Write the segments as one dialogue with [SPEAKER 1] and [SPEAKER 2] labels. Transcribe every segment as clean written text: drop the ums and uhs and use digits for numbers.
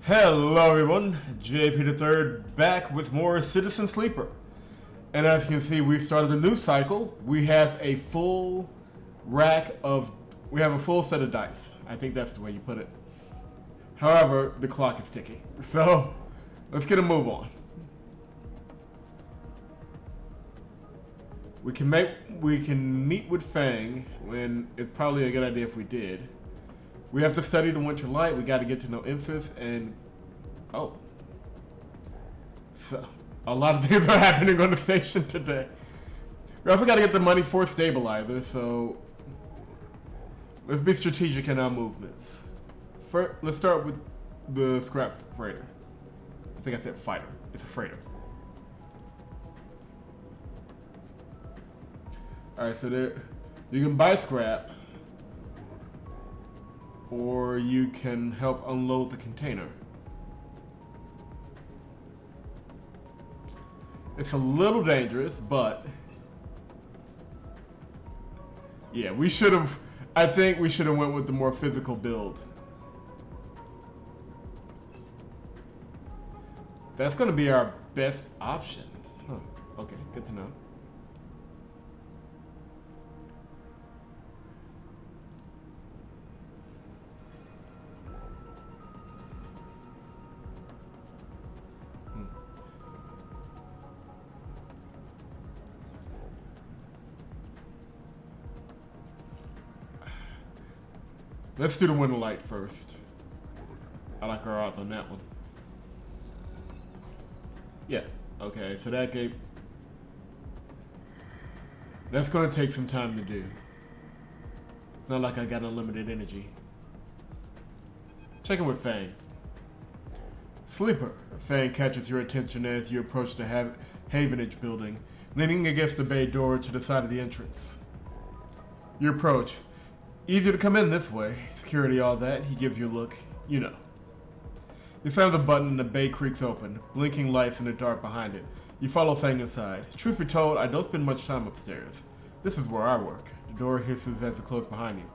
[SPEAKER 1] Hello everyone, JP the Third back with more Citizen Sleeper. And as you can see, we've started a new cycle. We have a full set of dice. I think that's the way you put it. However, the clock is ticking. So, let's get a move on. We can meet with Feng, when it's probably a good idea if we did. We have to study the Winter Light. We got to get to know Emphas and so a lot of things are happening on the station today. We also got to get the money for stabilizer. So let's be strategic in our movements. First, let's start with the scrap freighter. I think I said fighter. It's a freighter. All right, so there you can buy scrap, or you can help unload the container. It's a little dangerous, but yeah, I think we should have went with the more physical build. That's gonna be our best option. Huh. Okay, good to know. Let's do the Winter Light first. I like our odds on that one. Yeah, okay, so that's gonna take some time to do. It's not like I got unlimited energy. Check in with Feng. Sleeper. Feng catches your attention as you approach the Havenage building, leaning against the bay door to the side of the entrance. You approach. Easier to come in this way. Security, all that. He gives you a look. You know. You slam the button and the bay creaks open, blinking lights in the dark behind it. You follow Feng inside. Truth be told, I don't spend much time upstairs. This is where I work. The door hisses as it closes behind you.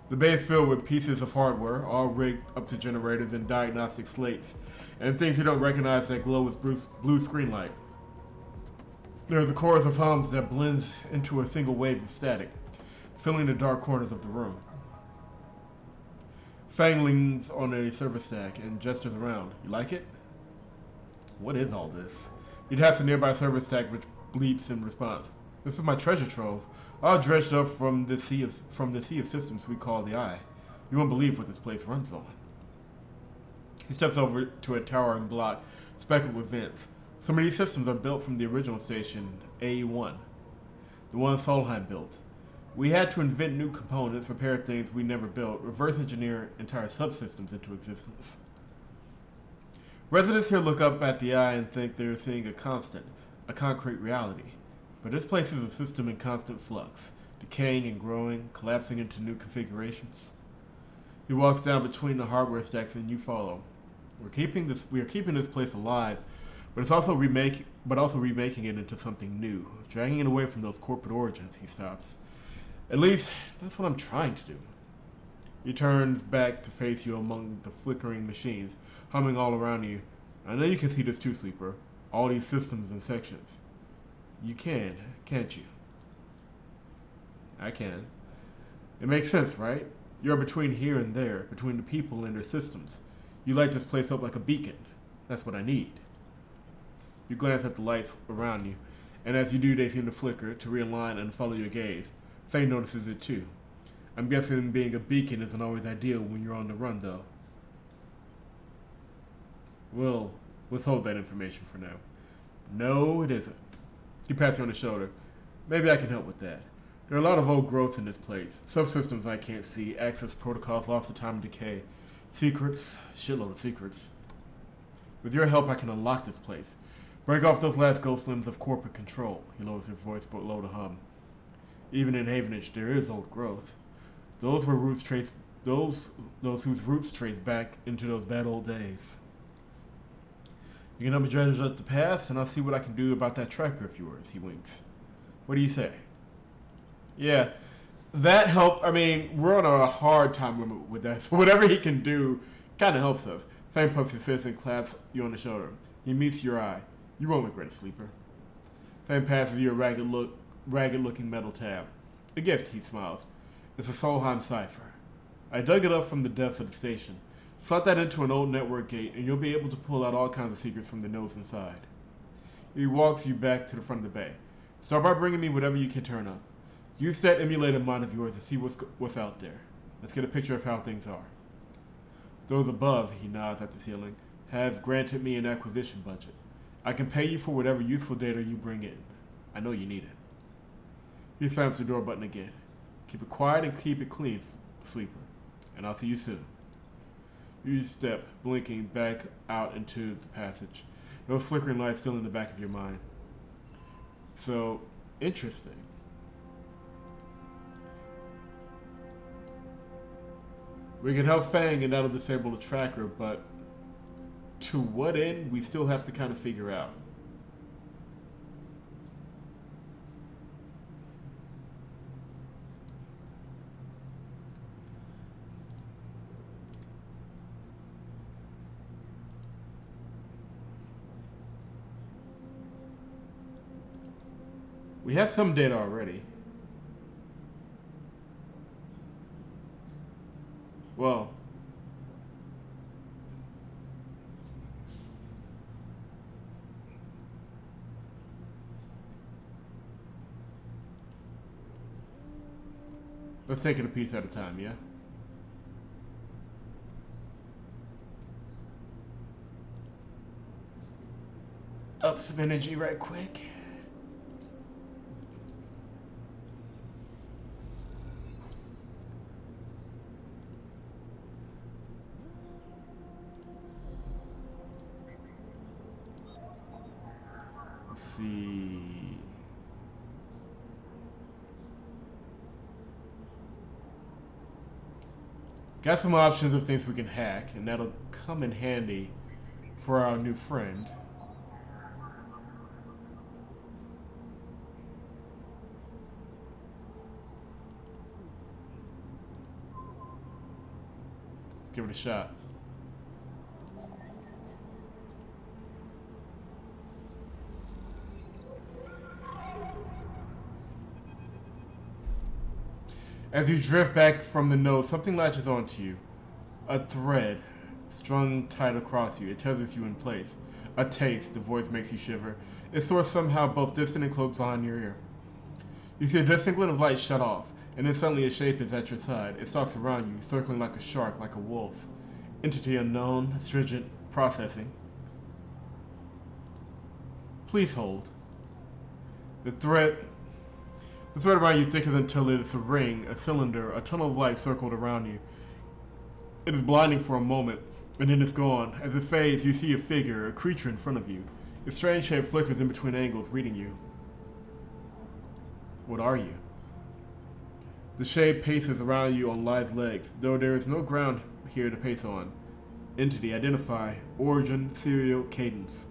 [SPEAKER 1] The bay is filled with pieces of hardware, all rigged up to generators and diagnostic slates, and things you don't recognize that glow with blue screen light. There's a chorus of hums that blends into a single wave of static, filling the dark corners of the room. Feng leans on a service stack and gestures around. You like it? What is all this? He taps a nearby service stack which bleeps in response. This is my treasure trove, all dredged up from the sea of systems we call the Eye. You won't believe what this place runs on. He steps over to a towering block speckled with vents. Some of these systems are built from the original station, AE1, the one Solheim built. We had to invent new components, repair things we never built, reverse engineer entire subsystems into existence. Residents here look up at the Eye and think they're seeing a concrete reality. But this place is a system in constant flux, decaying and growing, collapsing into new configurations. He walks down between the hardware stacks and you follow. We are keeping this place alive, but it's also remaking it into something new, dragging it away from those corporate origins. He stops. At least, that's what I'm trying to do. He turns back to face you among the flickering machines, humming all around you. I know you can see this too, Sleeper. All these systems and sections. You can, can't you? I can. It makes sense, right? You're between here and there, between the people and their systems. You light this place up like a beacon. That's what I need. You glance at the lights around you, and as you do, they seem to flicker, to realign and follow your gaze. Feng notices it too. I'm guessing being a beacon isn't always ideal when you're on the run, though. Well, let's hold that information for now. No, it isn't. He pats you on the shoulder. Maybe I can help with that. There are a lot of old growths in this place. Subsystems I can't see, access protocols lost to time and decay. Secrets, shitload of secrets. With your help, I can unlock this place. Break off those last ghost limbs of corporate control. He lowers his voice below the hum. Even in Havenage, there is old growth. Those whose roots trace back into those bad old days. You can help me dredge up the past, and I'll see what I can do about that tracker of yours. He winks. What do you say? Yeah, that helped. I mean, we're on a hard time limit with that, so whatever he can do kind of helps us. Feng pokes his fist and claps you on the shoulder. He meets your eye. You won't regret it, sleeper. Feng passes you a ragged-looking metal tab. A gift, he smiles. It's a Solheim cipher. I dug it up from the depths of the station. Slot that into an old network gate, and you'll be able to pull out all kinds of secrets from the nodes inside. He walks you back to the front of the bay. Start by bringing me whatever you can turn up. Use that emulated mind of yours to see what's out there. Let's get a picture of how things are. Those above, he nods at the ceiling, have granted me an acquisition budget. I can pay you for whatever useful data you bring in. I know you need it. He slams the door button again. Keep it quiet and keep it clean, sleeper. And I'll see you soon. You step, blinking back out into the passage. Those flickering lights still in the back of your mind. So, interesting. We can help Feng and that'll disable the tracker, but to what end, we still have to kind of figure out. We have some data already. Well, let's take it a piece at a time, yeah? Up some energy right quick. See. Got some options of things we can hack, and that'll come in handy for our new friend. Let's give it a shot. As you drift back from the node, something latches onto you. A thread, strung tight across you. It tethers you in place. A taste, the voice makes you shiver. It soars somehow both distant and close behind your ear. You see a distant glint of light shut off, and then suddenly a shape is at your side. It stalks around you, circling like a shark, like a wolf. Entity unknown, stringent, processing. Please hold. The thread around you thickens until it is a ring, a cylinder, a tunnel of light circled around you. It is blinding for a moment, and then it's gone. As it fades, you see a figure, a creature in front of you. Its strange shape flickers in between angles, reading you. What are you? The shape paces around you on lithe legs, though there is no ground here to pace on. Entity, identify, origin, serial, cadence.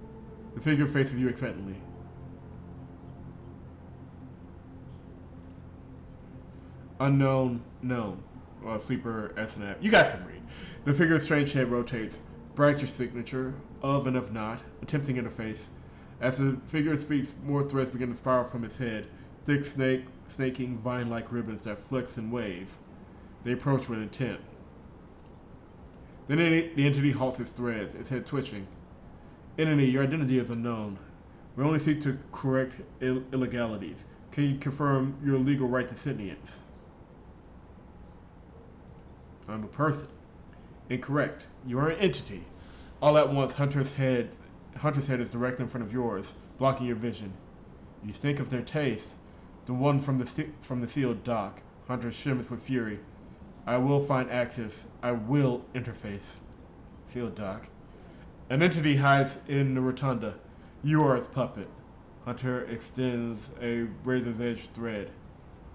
[SPEAKER 1] The figure faces you expectantly. Unknown, known. Well, sleeper, SNAP. You guys can read. The figure's strange head rotates. Bright your signature, of and of not, attempting interface. As the figure speaks, more threads begin to spiral from its head. Thick snaking vine-like ribbons that flex and wave. They approach with intent. Then the entity halts its threads, its head twitching. Entity, your identity is unknown. We only seek to correct illegalities. Can you confirm your legal right to sentience? I'm a person. Incorrect. You are an entity. All at once, Hunter's head is directly in front of yours, blocking your vision. You stink of their taste. The one from the sealed dock. Hunter shimmers with fury. I will find access. I will interface. Sealed dock. An entity hides in the rotunda. You are its puppet. Hunter extends a razor's edge thread.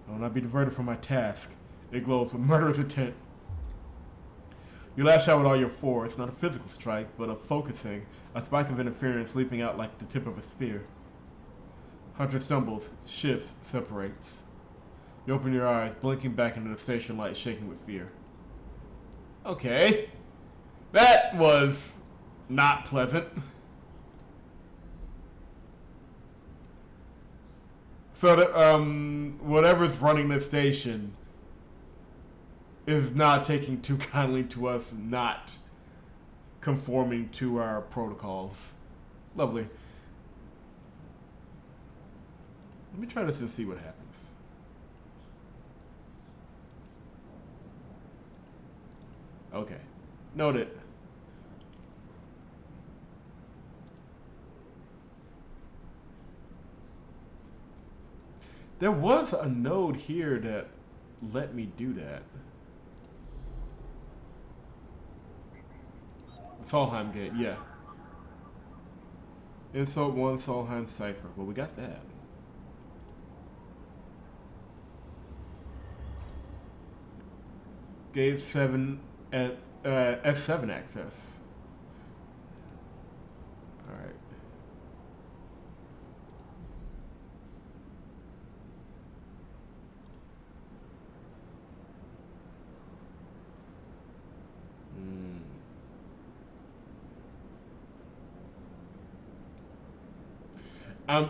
[SPEAKER 1] I will not be diverted from my task. It glows with murderous intent. You lash out with all your force, not a physical strike, but a focusing, a spike of interference leaping out like the tip of a spear. Hunter stumbles, shifts, separates. You open your eyes, blinking back into the station light, shaking with fear. Okay. That was not pleasant. So that, whatever's running this station is not taking too kindly to us not conforming to our protocols. Lovely. Let me try this and see what happens. Okay. Noted. There was a node here that let me do that. Solheim Gate, yeah. Insult 1 Solheim Cipher. Well, we got that. Gate 7 at S7 access. Alright.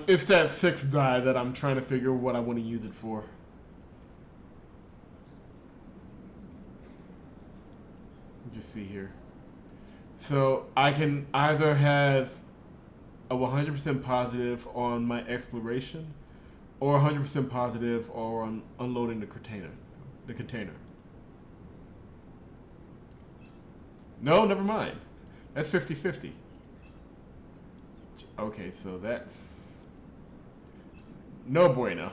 [SPEAKER 1] It's that 6th die that I'm trying to figure what I want to use it for. Just see here. So I can either have a 100% positive on my exploration, or 100% positive on unloading the container. No, never mind. That's 50-50. Okay, so that's no bueno.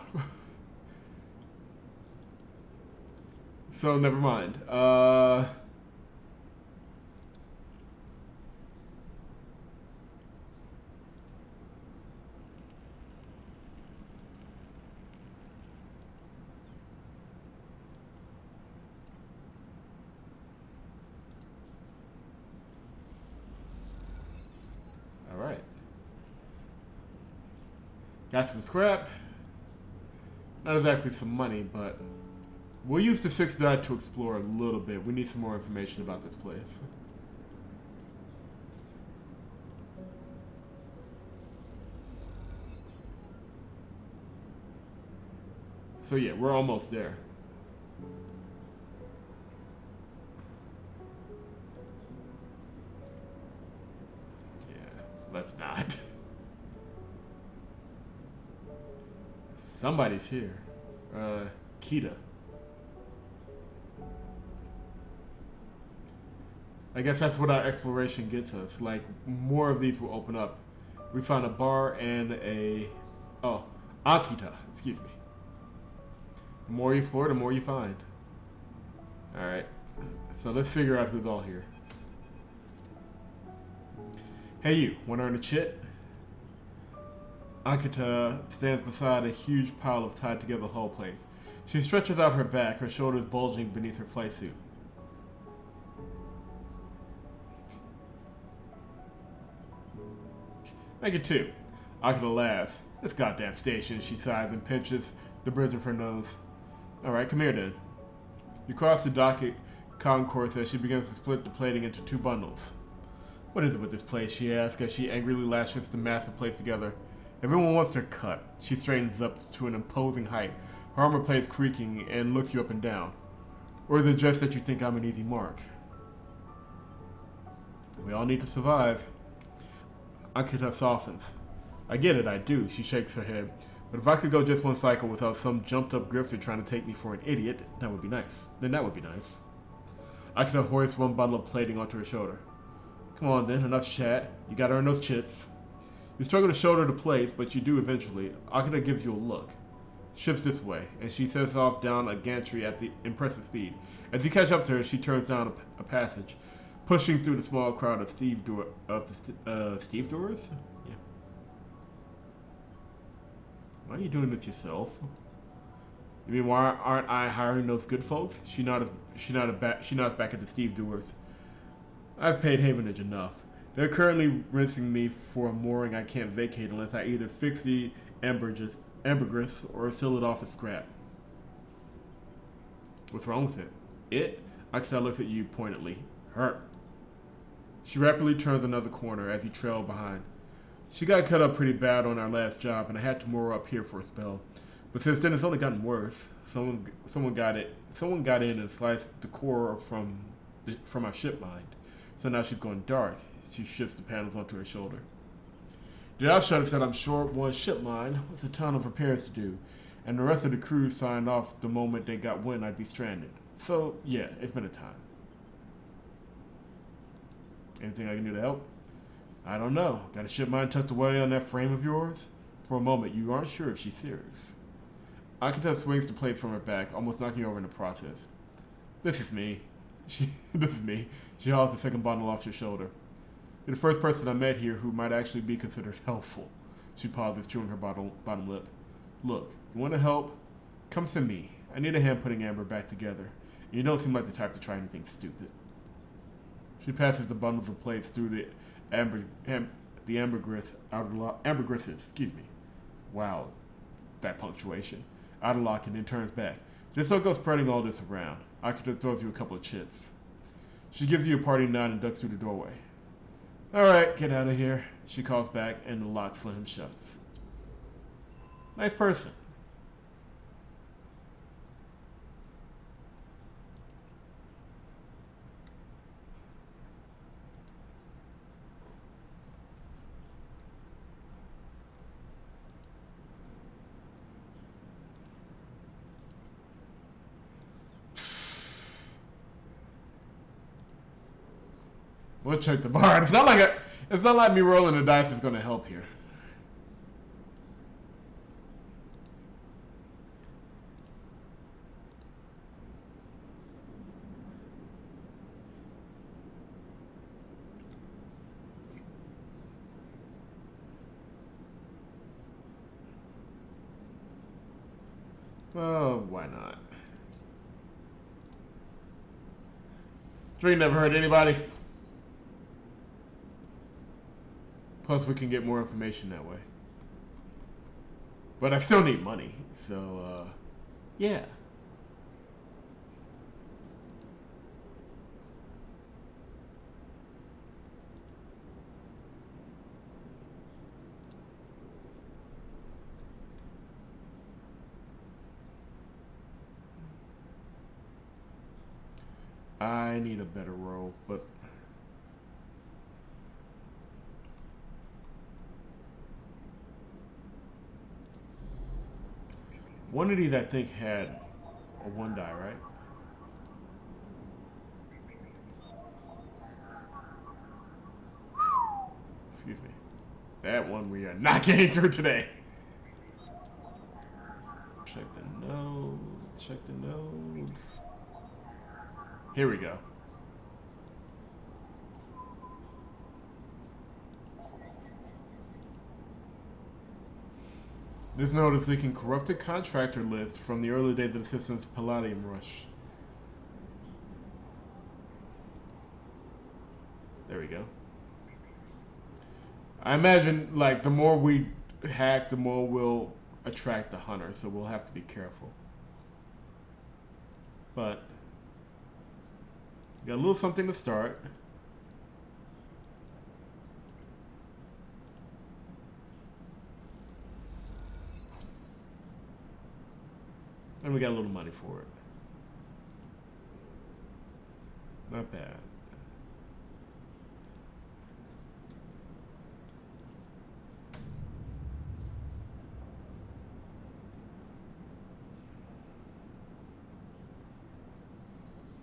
[SPEAKER 1] So never mind. All right. Got some scrap. Not exactly some money, but we'll use the 6th die to explore a little bit. We need some more information about this place. So yeah, we're almost there. Yeah, let's not. Somebody's here. Kita. I guess that's what our exploration gets us. Like, more of these will open up. We found a bar and a... Oh, Akita. Excuse me. The more you explore, the more you find. Alright. So let's figure out who's all here. Hey you, wanna earn a chit? Akita stands beside a huge pile of tied together hull plates. She stretches out her back, her shoulders bulging beneath her flight suit. Make it 2. Akita laughs. This goddamn station, she sighs and pinches the bridge of her nose. Alright, come here then. You cross the docket concourse as she begins to split the plating into 2 bundles. What is it with this place, she asks as she angrily lashes the massive plates together. Everyone wants their cut. She straightens up to an imposing height, her armor plates creaking, and looks you up and down. Or is it just that you think I'm an easy mark? We all need to survive. Akita softens. I get it, I do, she shakes her head. But if I could go just one cycle without some jumped-up grifter trying to take me for an idiot, that would be nice. Then that would be nice. Akita hoists one bundle of plating onto her shoulder. Come on then, enough chat. You gotta earn those chits. You struggle to shoulder the plates, but you do eventually. Akita gives you a look. Ships this way, and she sets off down a gantry at the impressive speed. As you catch up to her, she turns down a passage, pushing through the small crowd of Steve doors. Yeah. Why are you doing this yourself? You mean why aren't I hiring those good folks? She nods back at the Steve doors. I've paid Havenage enough. They're currently rinsing me for a mooring I can't vacate unless I either fix the ambergris or seal it off as scrap. What's wrong with it? Akita looks at you pointedly. Her. She rapidly turns another corner as he trailed behind. She got cut up pretty bad on our last job, and I had to moor up here for a spell. But since then, it's only gotten worse. Someone got it. Someone got in and sliced the core from our ship mind. So now she's going dark. She shifts the panels onto her shoulder. The upshot is that I'm short one ship mind with a ton of repairs to do, and the rest of the crew signed off the moment they got wind I'd be stranded. So yeah, it's been a time. Anything I can do to help? I don't know. Got a ship mind tucked away on that frame of yours? For a moment, you aren't sure if she's serious. Akita swings the plates from her back, almost knocking you over in the process. This is me. This is me. She hauls the second bundle off your shoulder. You're the first person I met here who might actually be considered helpful. She pauses, chewing her bottom lip. Look, you want to help? Come to me. I need a hand putting Amber back together. And you don't seem like the type to try anything stupid. She passes the bundles of plates through the ambergris ambergrisses. Excuse me. Wow, that punctuation. Out of lock and then turns back. Just so it goes spreading all this around. Akita throws you a couple of chits. She gives you a parting nod and ducks through the doorway. Alright, get out of here. She calls back and the lock slams shuts. Nice person. We'll check the bar. It's not like me rolling the dice is gonna help here. Oh, why not? Drink never hurt anybody. Plus, we can get more information that way. But I still need money, so, yeah. I need a better roll, but... One of these, I think, had a 1 die, right? Excuse me. That one we are not getting through today. Check the notes. Check the notes. Here we go. This note is leaking corrupted contractor list from the early days of the system's Palladium rush. There we go. I imagine, like, the more we hack, the more we'll attract the hunter, so we'll have to be careful. But, got a little something to start. And we got a little money for it. Not bad.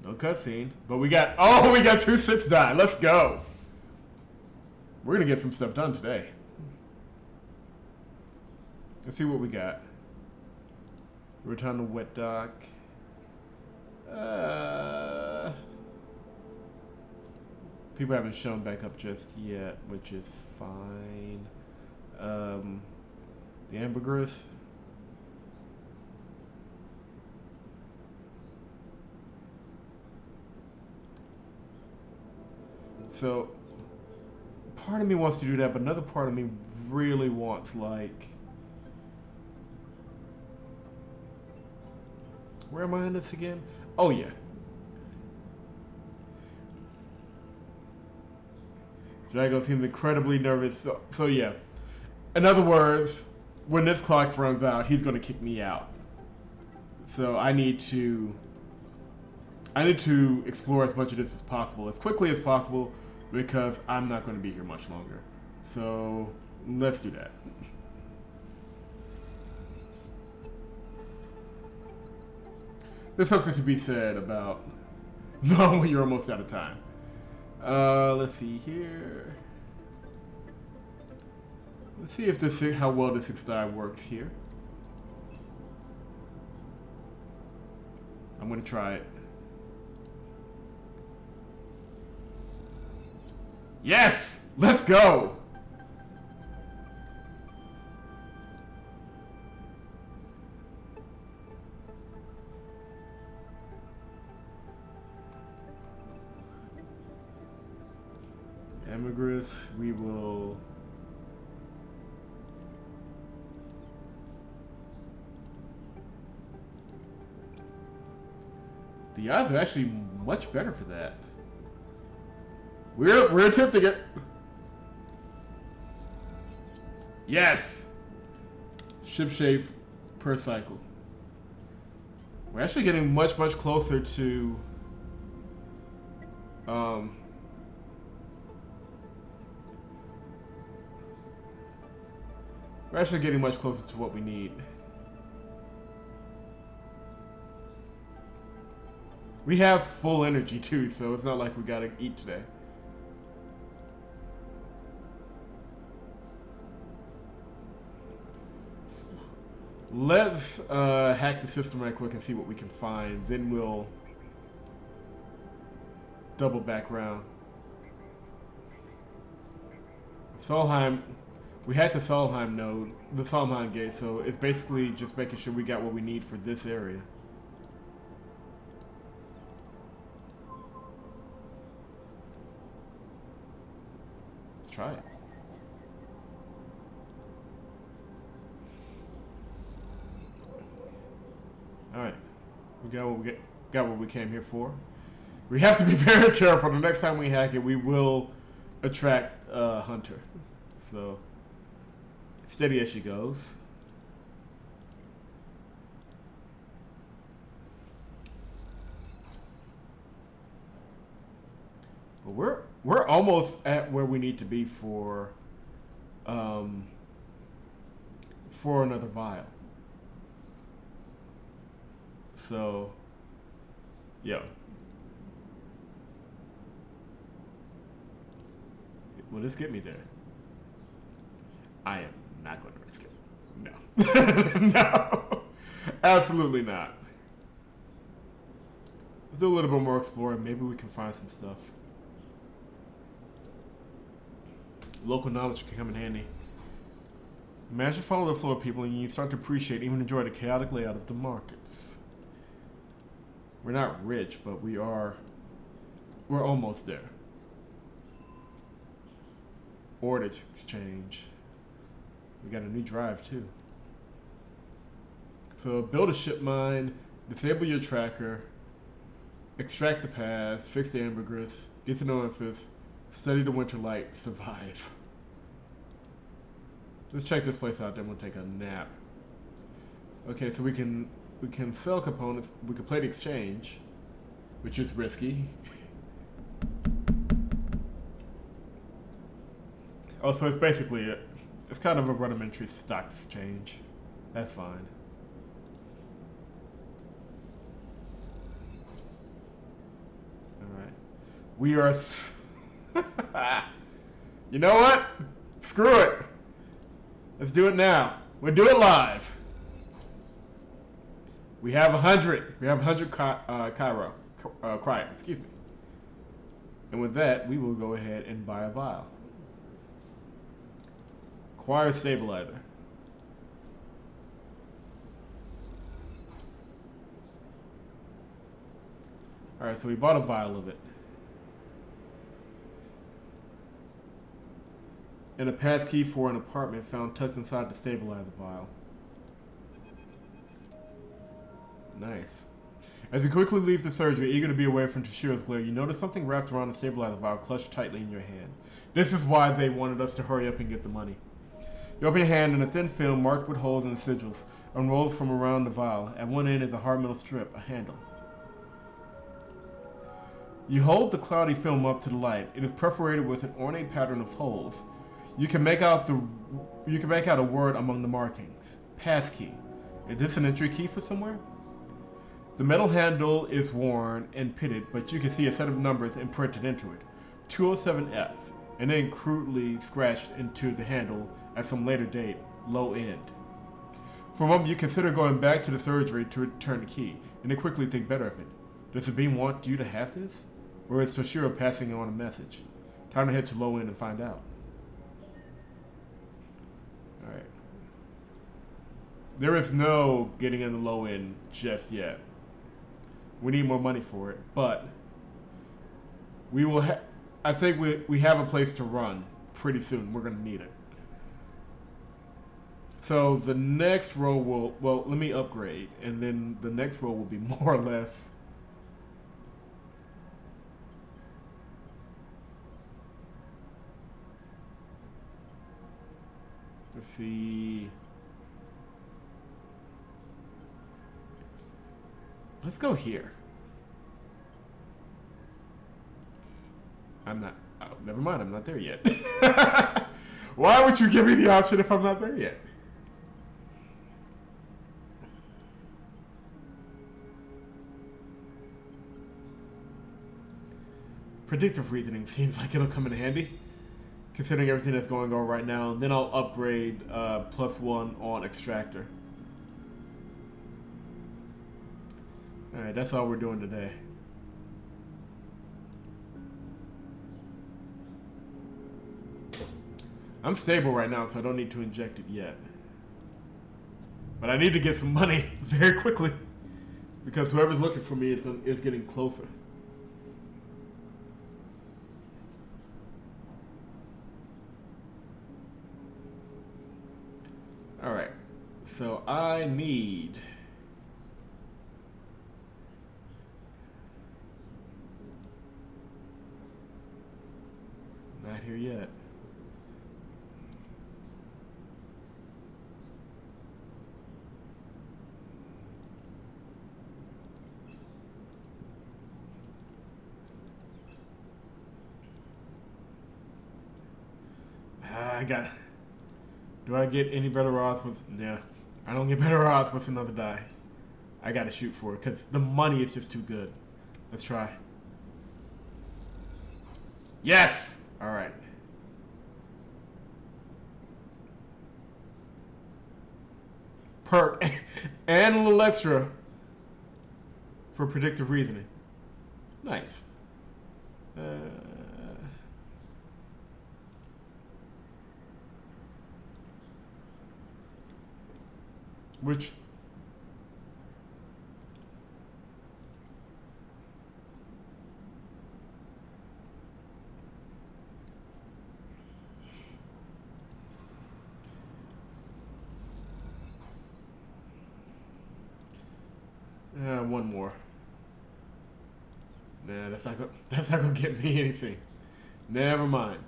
[SPEAKER 1] No cutscene. But we got... Oh, we got 2 6 die. Let's go. We're going to get some stuff done today. Let's see what we got. Return to wet dock. People haven't shown back up just yet, which is fine. The ambergris. So, part of me wants to do that, but another part of me really wants, like... Where am I in this again? Oh, yeah. Drago seems incredibly nervous. So yeah. In other words, when this clock runs out, he's going to kick me out. So I need to explore as much of this as possible, as quickly as possible, because I'm not going to be here much longer. So let's do that. There's something to be said about knowing when you're almost out of time. Let's see here. Let's see if how well this extile works here. I'm gonna try it. Yes! Let's go! Ambergris, we will... The odds are actually much better for that. We're attempting it. Yes! Ship shape per cycle. We're actually getting much closer to we're actually getting much closer to what we need. We have full energy too, so it's not like we gotta eat today. Let's hack the system right quick and see what we can find. Then we'll double back around. Solheim, we hacked the Solheim node, the Solheim gate, so it's basically just making sure we got what we need for this area. Let's try it. Alright, we got what we came here for. We have to be very careful. The next time we hack it, we will attract Hunter. So, steady as she goes. But we're almost at where we need to be for another vial. So, yeah. Will this get me there? I am not going to risk it. No. No. Absolutely not. Let's do a little bit more exploring. Maybe we can find some stuff. Local knowledge can come in handy. Imagine follow the flow of people and you start to appreciate, even enjoy the chaotic layout of the markets. We're not rich, but we're almost there. Order exchange. We got a new drive too. So build a ship mine, disable your tracker, extract the paths, fix the ambergris, get to know Memphis, study the winter light, survive. Let's check this place out, then we'll take a nap. Okay, so we can sell components. We can play the exchange, which is risky. Oh, so it's basically it's kind of a rudimentary stock exchange. That's fine. All right, we are. You know what? Screw it. Let's do it now. We'll do it live. We have 100. We have 100 cryo. Excuse me. And with that, we will go ahead and buy a vial. Acquire stabilizer. All right, so we bought a vial of it. And a passkey for an apartment found tucked inside the stabilizer vial. Nice. As you quickly leave the surgery, eager to be away from Toshiro's glare, you notice something wrapped around a stabilizer vial clutched tightly in your hand. This is why they wanted us to hurry up and get the money. You open your hand and a thin film marked with holes and sigils unrolls from around the vial. At one end is a hard metal strip, a handle. You hold the cloudy film up to the light. It is perforated with an ornate pattern of holes. You can make out a word among the markings. Passkey. Is this an entry key for somewhere? The metal handle is worn and pitted, but you can see a set of numbers imprinted into it. 207F, and then crudely scratched into the handle at some later date, low end. For a moment, you consider going back to the surgery to return the key, and then quickly think better of it. Does Sabine want you to have this? Or is Toshiro passing on a message? Time to head to low end and find out. Alright. There is no getting in the low end just yet. We need more money for it, but we will I think we have a place to run pretty soon. We're going to need it. So the next row will, well, let me upgrade, and then the next row will be more or less. Let's see. Let's go here. I'm not. Oh, never mind. I'm not there yet. Why would you give me the option if I'm not there yet? Predictive reasoning seems like it'll come in handy, considering everything that's going on right now. And then I'll upgrade +1 on extractor. Alright, that's all we're doing today. I'm stable right now, so I don't need to inject it yet. But I need to get some money very quickly, because whoever's looking for me is getting closer. Alright, so I need... Not here yet. I got... Do I get any better odds with... Yeah, I don't get better odds with another die. I gotta shoot for it, because the money is just too good. Let's try. Yes! Alright. Perk. And a little extra for predictive reasoning. Nice. Which... one more. Nah, that's not gonna get me anything. Never mind.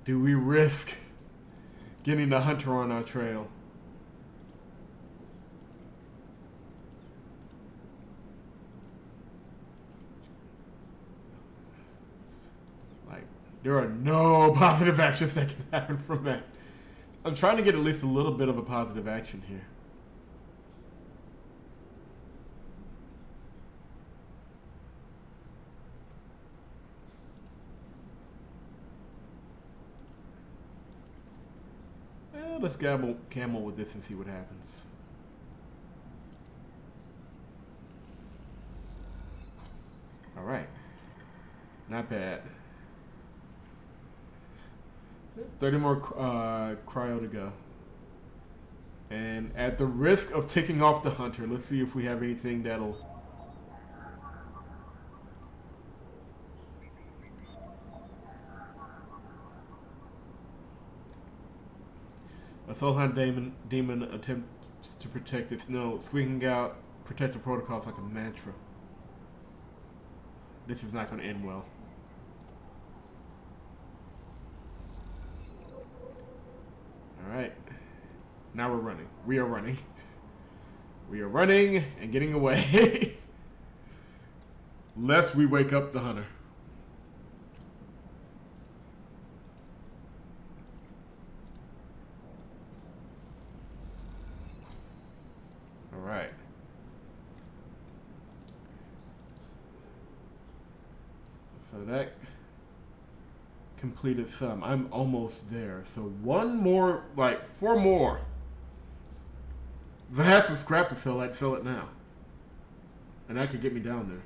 [SPEAKER 1] Do we risk getting the hunter on our trail? There are no positive actions that can happen from that. I'm trying to get at least a little bit of a positive action here. Let's camel with this and see what happens. All right. Not bad. 30 more cryo to go. And at the risk of taking off the hunter, let's see if we have anything that'll... A Solheim demon attempts to protect its node, squeaking out protective protocols like a mantra. This is not going to end well. Alright. Now we're running. We are running. We are running and getting away. Lest we wake up the hunter. Alright. So that completed some. I'm almost there. So one more, like 4 more. If I have some scrap to sell, I'd sell it now. And that could get me down there.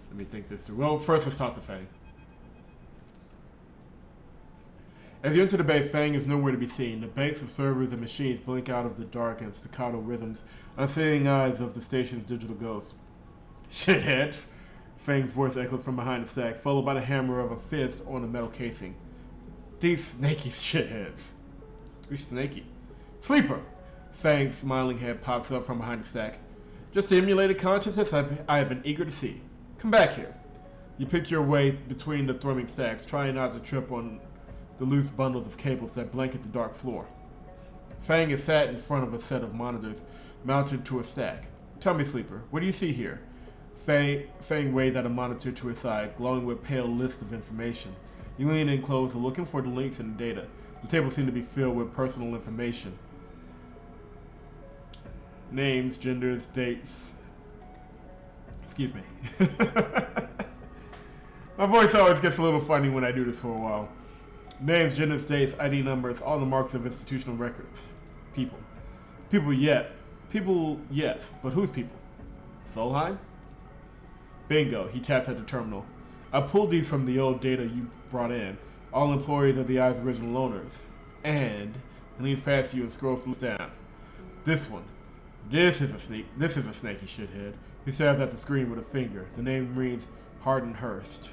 [SPEAKER 1] Let me think this through. Well, first let's talk to Feng. As you enter the bay, Feng is nowhere to be seen. The banks of servers and machines blink out of the dark and staccato rhythms, unseeing eyes of the station's digital ghost. Shitheads! Feng's voice echoes from behind the stack, followed by the hammer of a fist on a metal casing. These snaky shitheads. Who's snaky? Sleeper! Feng's smiling head pops up from behind the stack. Just the emulated consciousness I have been eager to see. Come back here. You pick your way between the thrumming stacks, trying not to trip on the loose bundles of cables that blanket the dark floor. Feng is sat in front of a set of monitors mounted to a stack. Tell me, Sleeper, what do you see here? Feng waves at a monitor to his side, glowing with pale lists of information. You lean in closer, looking for the links in the data. The table seems to be filled with personal information. Names, genders, dates. Excuse me. My voice always gets a little funny when I do this for a while. Names, genders, dates, ID numbers, all the marks of institutional records. People. People, yes. But whose people? Solheim? Bingo, he taps at the terminal. I pulled these from the old data you brought in. All employees of the Eye's original owners. And he leans past you and scrolls down. This one. This is a snaky shithead. He stabs at the screen with a finger. The name reads Hardenhurst.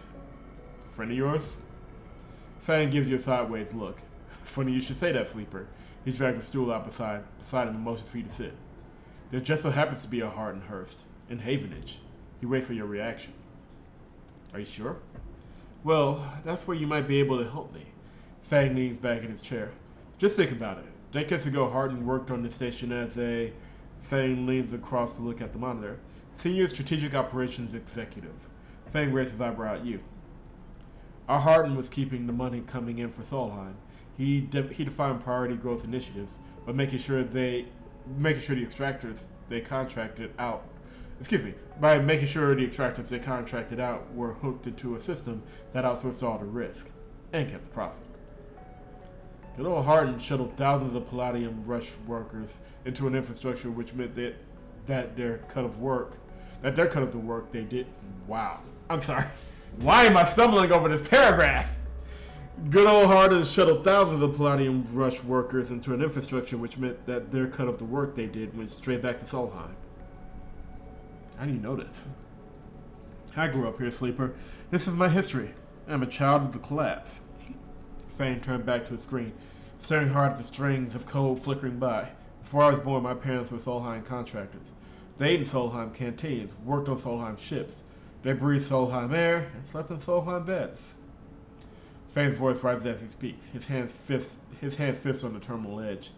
[SPEAKER 1] Friend of yours? Feng gives you a sideways look. Funny you should say that, Sleeper. He drags a stool out beside him and motions for you to sit. There just so happens to be a Hardenhurst in Havenage. He waits for your reaction. Are you sure? Well, that's where you might be able to help me. Feng leans back in his chair. Just think about it. Decades ago, Harden worked on the station as a... Feng leans across to look at the monitor. Senior Strategic Operations Executive. Feng raises his eyebrow at you. Our Harden was keeping the money coming in for Solheim. He defined priority growth initiatives, but making sure the extractors they contracted out were hooked into a system that outsourced all the risk and kept the profit. The little Harden shuttled thousands of Palladium Rush workers into an infrastructure which meant that their cut of the work they did. Wow. I'm sorry. Why am I stumbling over this paragraph? Good old Harden shuttled thousands of Palladium Rush workers into an infrastructure which meant that their cut of the work they did went straight back to Solheim. How do you know this? I grew up here, Sleeper. This is my history. I'm a child of the collapse. Feng turned back to his screen, staring hard at the strings of code flickering by. Before I was born, my parents were Solheim contractors. They ate in Solheim canteens, worked on Solheim ships. They breathed Solheim air and slept in Solheim beds. Feng's voice rises as he speaks, his hand fists on the terminal edge.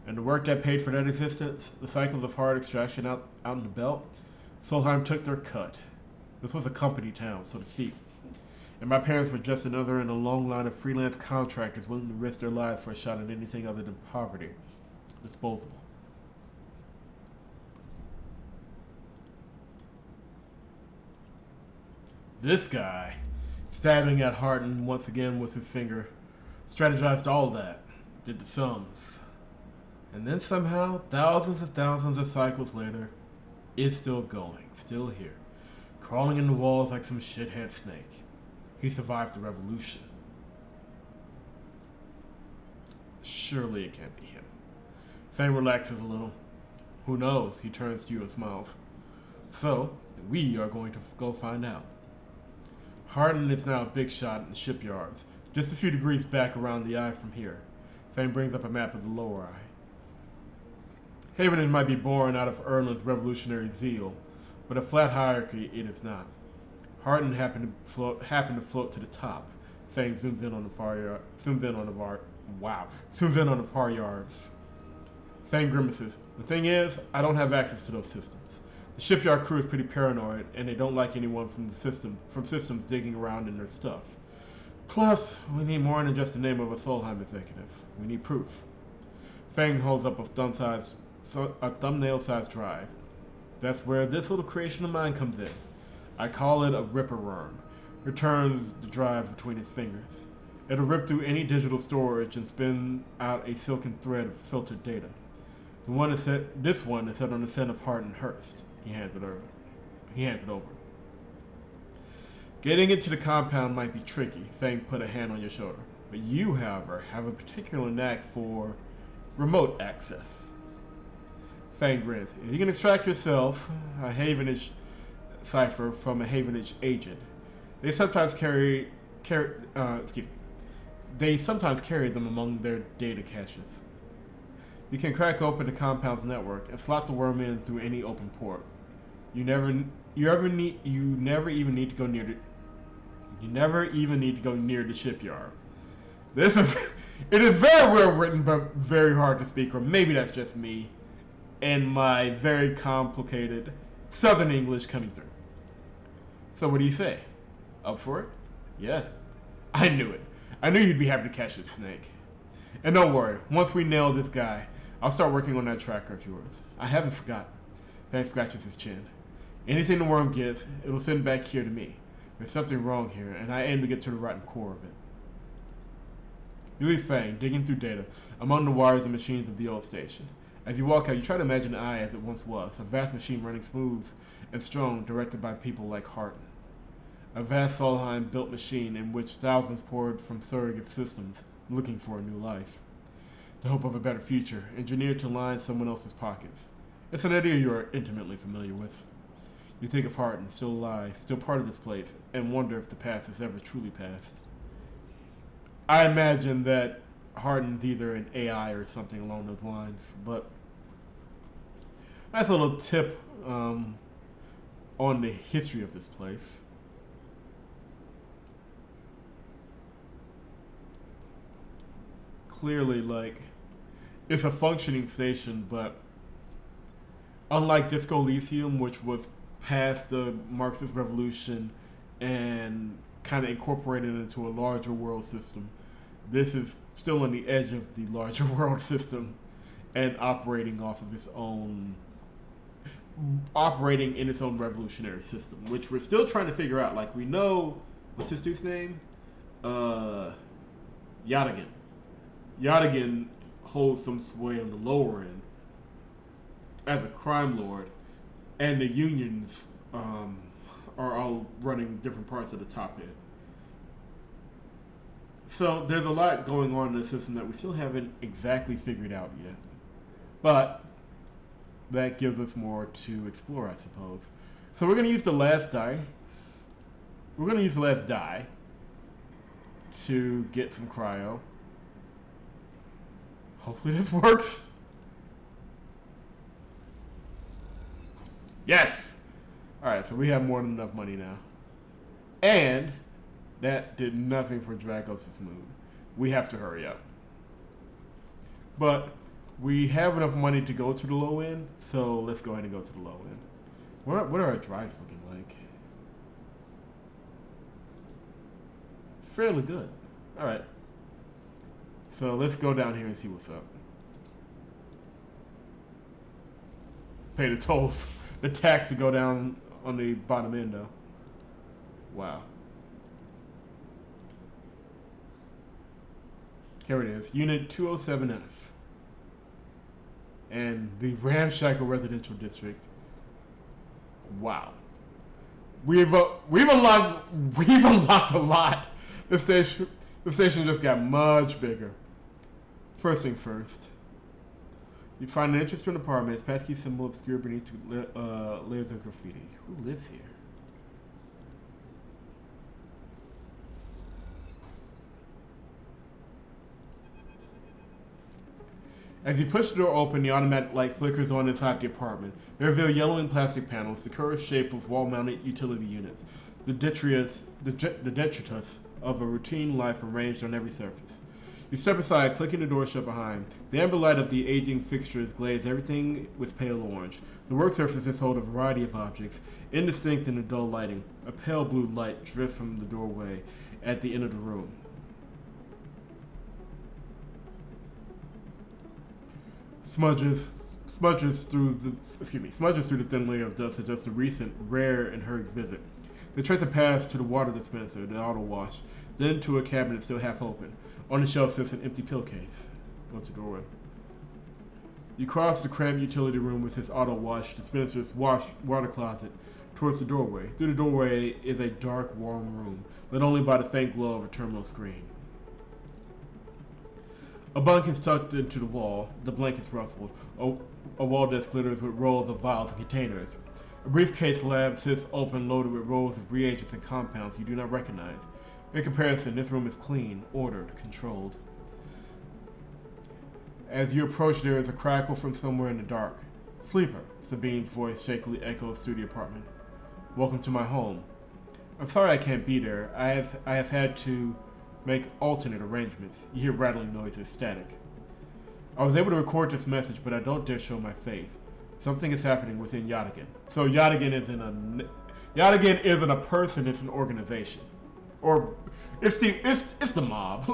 [SPEAKER 1] And the work that paid for that existence, the cycles of hard extraction out in the belt, Solheim took their cut. This was a company town, so to speak. And my parents were just another in a long line of freelance contractors willing to risk their lives for a shot at anything other than poverty. Disposable. This guy, stabbing at Harden once again with his finger, strategized all that, did the sums. And then somehow, thousands of cycles later, is still going, still here, crawling in the walls like some shithead snake. He survived the revolution. Surely it can't be him. Feng relaxes a little. Who knows? He turns to you and smiles. So, we are going to go find out. Hardin is now a big shot in the shipyards, just a few degrees back around the eye from here. Feng brings up a map of the lower eye. Havenage might be born out of Erland's revolutionary zeal, but a flat hierarchy it is not. Hardin happened to float to the top. Feng zooms in on the far yard. Zooms in on the far yards. Feng grimaces. The thing is, I don't have access to those systems. The shipyard crew is pretty paranoid, and they don't like anyone from systems digging around in their stuff. Plus, we need more than just the name of a Solheim executive. We need proof. Feng holds up a thumbnail-sized drive. That's where this little creation of mine comes in. I call it a ripper worm. Returns the drive between his fingers. It'll rip through any digital storage and spin out a silken thread of filtered data. This one is set on the scent of Hardin Hurst. He hands it over. Getting into the compound might be tricky. Feng put a hand on your shoulder. But you, however, have a particular knack for remote access. Feng grins. If you can extract yourself a Havenage cipher from a Havenage agent, they sometimes carry them among their data caches. You can crack open the compound's network and slot the worm in through any open port. You never even need to go near the shipyard. It is very well written, but very hard to speak, or maybe that's just me and my very complicated Southern English coming through. So what do you say? Up for it? Yeah. I knew it. I knew you'd be happy to catch this snake. And don't worry, once we nail this guy, I'll start working on that tracker of yours. I haven't forgotten. Fang scratches his chin. Anything the worm gets, it'll send back here to me. There's something wrong here, and I aim to get to the rotten core of it. You leave Fang, digging through data, among the wires and machines of the old station. As you walk out, you try to imagine the eye as it once was, a vast machine running smooth and strong, directed by people like Hardin. A vast Solheim-built machine in which thousands poured from surrogate systems, looking for a new life. The hope of a better future, engineered to line someone else's pockets. It's an idea you are intimately familiar with. You think of Hardin, still alive, still part of this place, and wonder if the past is ever truly past. I imagine that Hardin's either an AI or something along those lines, but that's a little tip on the history of this place. Clearly, like, it's a functioning station, but unlike Disco Elysium, which was past the Marxist revolution and kind of incorporated into a larger world system, this is still on the edge of the larger world system and operating in its own revolutionary system, which we're still trying to figure out. Like, we know, what's this dude's name? Yadigan. Yadigan holds some sway on the lower end as a crime lord, and the unions are all running different parts of the top end. So there's a lot going on in the system that we still haven't exactly figured out yet. But that gives us more to explore, I suppose. So we're going to use the last die. We're going to use the last die to get some cryo. Hopefully this works. Yes! Alright, so we have more than enough money now. And that did nothing for Dragos' mood. We have to hurry up. But we have enough money to go to the low end, so let's go ahead and go to the low end. What are our drives looking like? Fairly good. Alright. So let's go down here and see what's up. Pay the toll, the tax to go down on the bottom end though. Wow. Here it is, Unit 207F. And the ramshackle residential district. Wow. We've unlocked a lot. The station just got much bigger. First thing first. You find an interesting apartment. Its passkey symbol obscured beneath layers of graffiti. Who lives here? As you push the door open, the automatic light flickers on inside the apartment. They reveal yellowing plastic panels, the curved shape of wall-mounted utility units, the detritus of a routine life arranged on every surface. You step aside, clicking the door shut behind. The amber light of the aging fixtures glaze everything with pale orange. The work surfaces hold a variety of objects, indistinct in the dull lighting. A pale blue light drifts from the doorway at the end of the room. Smudges through the thin layer of dust suggests a recent, rare, and hurried visit. They trace a path to the water dispenser, the auto wash, then to a cabinet still half open. On the shelf sits an empty pill case. Go to the doorway. You cross the cramped utility room with its auto wash dispenser's water closet towards the doorway. Through the doorway is a dark, warm room, lit only by the faint glow of a terminal screen. A bunk is tucked into the wall, the blankets ruffled. A wall desk glitters with rolls of vials and containers. A briefcase lab sits open, loaded with rolls of reagents and compounds you do not recognize. In comparison, this room is clean, ordered, controlled. As you approach, there is a crackle from somewhere in the dark. Sleeper, Sabine's voice shakily echoes through the apartment. Welcome to my home. I'm sorry I can't be there. I have had to make alternate arrangements. You hear rattling noises, static. I was able to record this message, but I don't dare show my face. Something is happening within Yadigan. So Yadigan isn't a person, it's an organization. Or it's the mob.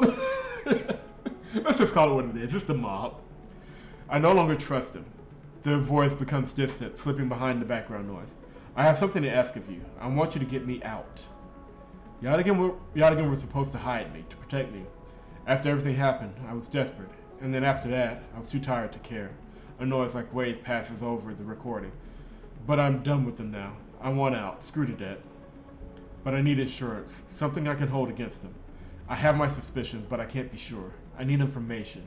[SPEAKER 1] Let's just call it what it is. It's the mob. I no longer trust him. The voice becomes distant, slipping behind the background noise. I have something to ask of you. I want you to get me out. Yadigan was supposed to hide me, to protect me. After everything happened, I was desperate. And then after that, I was too tired to care. A noise like waves passes over the recording. But I'm done with them now. I want out. Screw to that. But I need insurance. Something I can hold against them. I have my suspicions, but I can't be sure. I need information.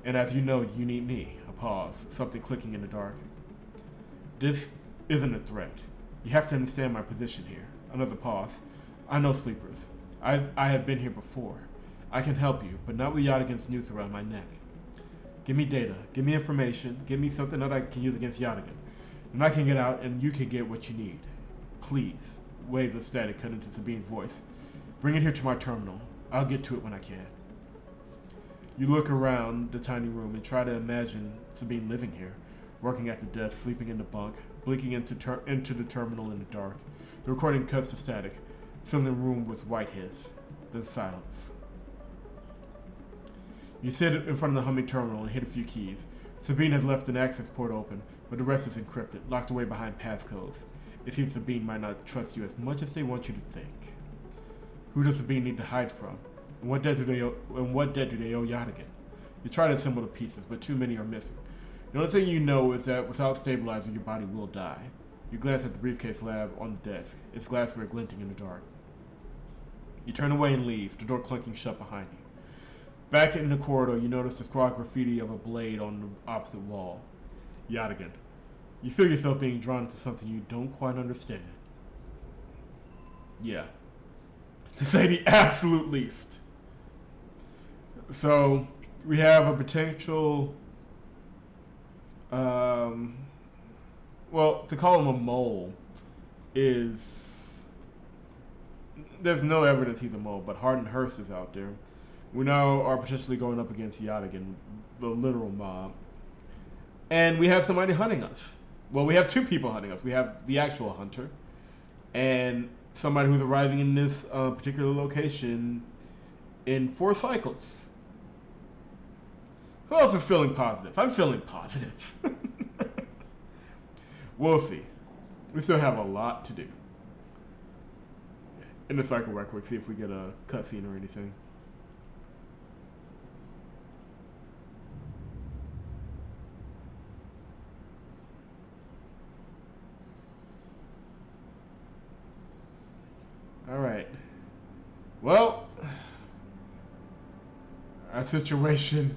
[SPEAKER 1] And as you know, you need me. A pause. Something clicking in the dark. This isn't a threat. You have to understand my position here. Another pause. I know sleepers. I have been here before. I can help you, but not with Yadigan's noose around my neck. Give me data. Give me information. Give me something that I can use against Yadigan. And I can get out and you can get what you need. Please. Waves of static cut into Sabine's voice. Bring it here to my terminal. I'll get to it when I can. You look around the tiny room and try to imagine Sabine living here, working at the desk, sleeping in the bunk, blinking into the terminal in the dark. The recording cuts to static, filling the room with white hiss, then silence. You sit in front of the humming terminal and hit a few keys. Sabine has left an access port open, but the rest is encrypted, locked away behind passcodes. It seems Sabine might not trust you as much as they want you to think. Who does Sabine need to hide from? And what debt do they owe Yadigan? You try to assemble the pieces, but too many are missing. The only thing you know is that without stabilizing, your body will die. You glance at the briefcase lab on the desk, its glassware glinting in the dark. You turn away and leave, the door clunking shut behind you. Back in the corridor, you notice the scrawled graffiti of a blade on the opposite wall. Yadigan. You feel yourself being drawn into something you don't quite understand. Yeah. To say the absolute least. So, we have a potential... well, to call him a mole is... There's no evidence he's a mole, but Hardin Hurst is out there. We now are potentially going up against Yadigan, the literal mob. And we have somebody hunting us. Well, we have two people hunting us. We have the actual hunter and somebody who's arriving in this particular location in 4 cycles. Who else is feeling positive? I'm feeling positive. We'll see. We still have a lot to do. In the cycle right quick, see if we get a cutscene or anything. Alright. Well, our situation,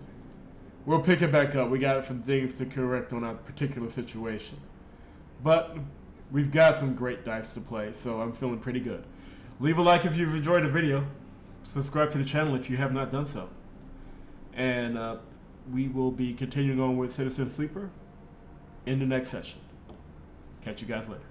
[SPEAKER 1] we'll pick it back up. We got some things to correct on our particular situation. But we've got some great dice to play, so I'm feeling pretty good. Leave a like if you've enjoyed the video. Subscribe to the channel if you have not done so. And we will be continuing on with Citizen Sleeper in the next session. Catch you guys later.